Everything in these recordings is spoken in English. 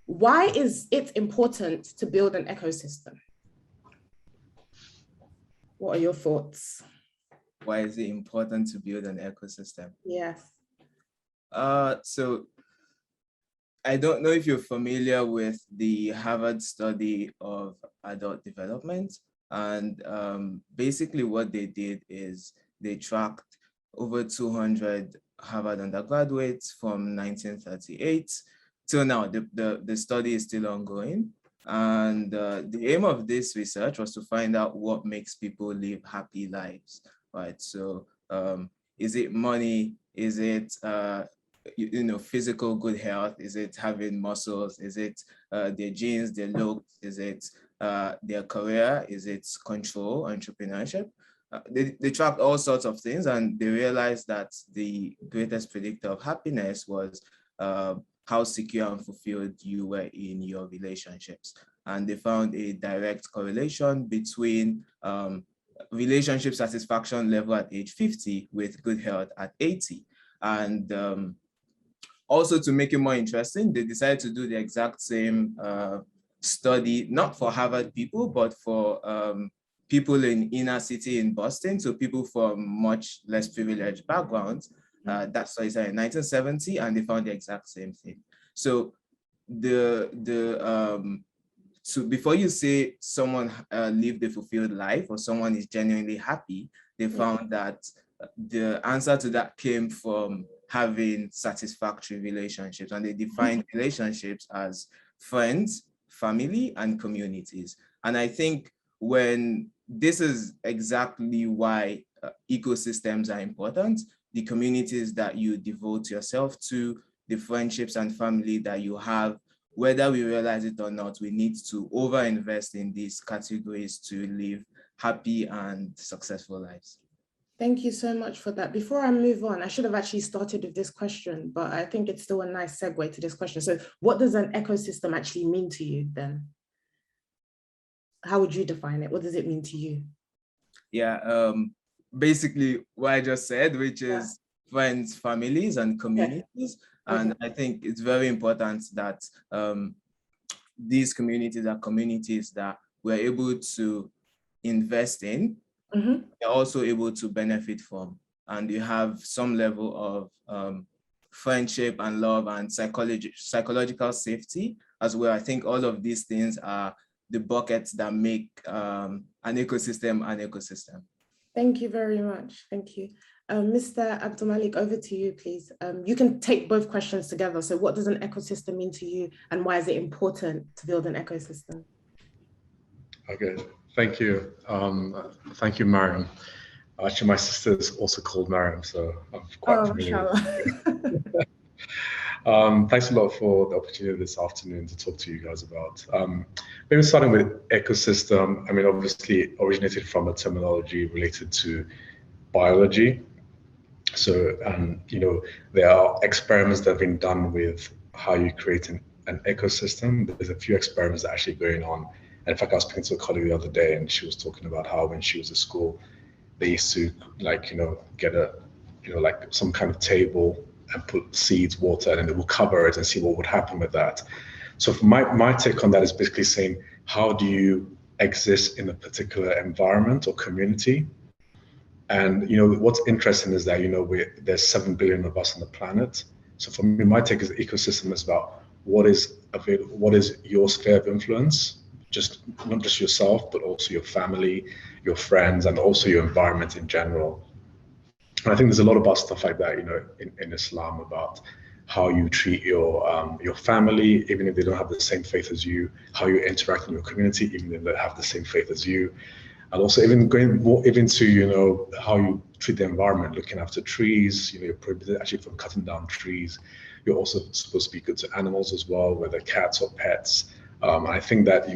Why is it important to build an ecosystem? What are your thoughts? Why is it important to build an ecosystem? Yes. So I don't know if you're familiar with the Harvard study of adult development. And basically what they did is they tracked over 200 Harvard undergraduates from 1938 till now. The study is still ongoing. And the aim of this research was to find out what makes people live happy lives, right? So is it money? Is it physical good health? Is it having muscles? Is it their genes, their looks? Is it their career? Is it control, entrepreneurship? They tracked all sorts of things, and they realized that the greatest predictor of happiness was how secure and fulfilled you were in your relationships. And they found a direct correlation between relationship satisfaction level at age 50 with good health at 80. And also, to make it more interesting, they decided to do the exact same study, not for Harvard people, but for people in inner city in Boston, so people from much less privileged backgrounds. That study started in 1970, and they found the exact same thing. So so before you say someone lived a fulfilled life or someone is genuinely happy, they found that the answer to that came from having satisfactory relationships. And they defined relationships as friends, family, and communities. And I think when this is exactly why ecosystems are important, the communities that you devote yourself to, the friendships and family that you have, whether we realize it or not, we need to over-invest in these categories to live happy and successful lives. Thank you so much for that. Before I move on, I should have actually started with this question, but I think it's still a nice segue to this question. So what does an ecosystem actually mean to you then? How would you define it? What does it mean to you? Yeah, basically what I just said, which is friends, families, and communities. And I think it's very important that these communities are communities that we're able to invest in, they're also able to benefit from. And you have some level of friendship and love and psychological safety as well. I think all of these things are the buckets that make an ecosystem. Thank you very much. Thank you. Mr. Abdulmalik, over to you, please. You can take both questions together. So what does an ecosystem mean to you, and why is it important to build an ecosystem? Okay, thank you. Thank you, Mariam. Actually, my sister is also called Mariam, so I'm quite familiar. Thanks a lot for the opportunity this afternoon to talk to you guys about. Maybe starting with ecosystem, I mean, obviously originated from a terminology related to biology. So, there are experiments that have been done with how you create an ecosystem. There's a few experiments that are actually going on. And in fact, I was speaking to a colleague the other day, and she was talking about how when she was at school, they used to get some kind of table and put seeds, water, and then they will cover it and see what would happen with that. So my take on that is basically saying, how do you exist in a particular environment or community? And what's interesting is that there's 7 billion of us on the planet. So for me, my take is the ecosystem is about what is your sphere of influence, not just yourself, but also your family, your friends, and also your environment in general. And I think there's a lot about stuff like that, in Islam, about how you treat your family, even if they don't have the same faith as you, how you interact in your community, even if they have the same faith as you. And also even going more even to, how you treat the environment, looking after trees, you're prohibited actually from cutting down trees. You're also supposed to be good to animals as well, whether cats or pets. I think that,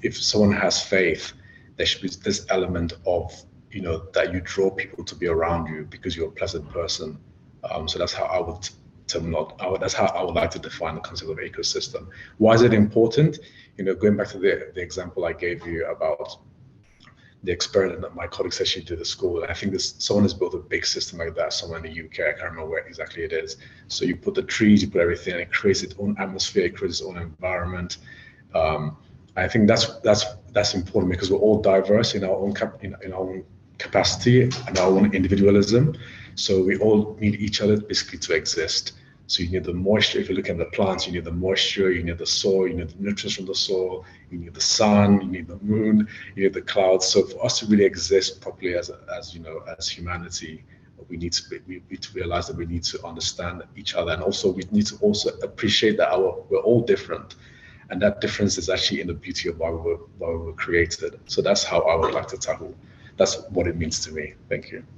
if someone has faith, there should be this element of, that you draw people to be around you because you're a pleasant person. So that's how I would that's how I would like to define the concept of ecosystem. Why is it important? Going back to the example I gave you about the experiment that my colleagues actually did at school. And I think someone has built a big system like that somewhere in the UK. I can't remember where exactly it is. So you put the trees, you put everything, and it creates its own atmosphere, it creates its own environment. I think that's important because we're all diverse in our own capacity and our own individualism. So we all need each other basically to exist. So you need the moisture. If you look at the plants, you need the moisture, you need the soil, you need the nutrients from the soil, you need the sun, you need the moon, you need the clouds. So for us to really exist properly as humanity, we need to realize that we need to understand each other, and also we need to also appreciate that we're all different, and that difference is actually in the beauty of why we were created. So that's how I would like to tackle. That's what it means to me. Thank you.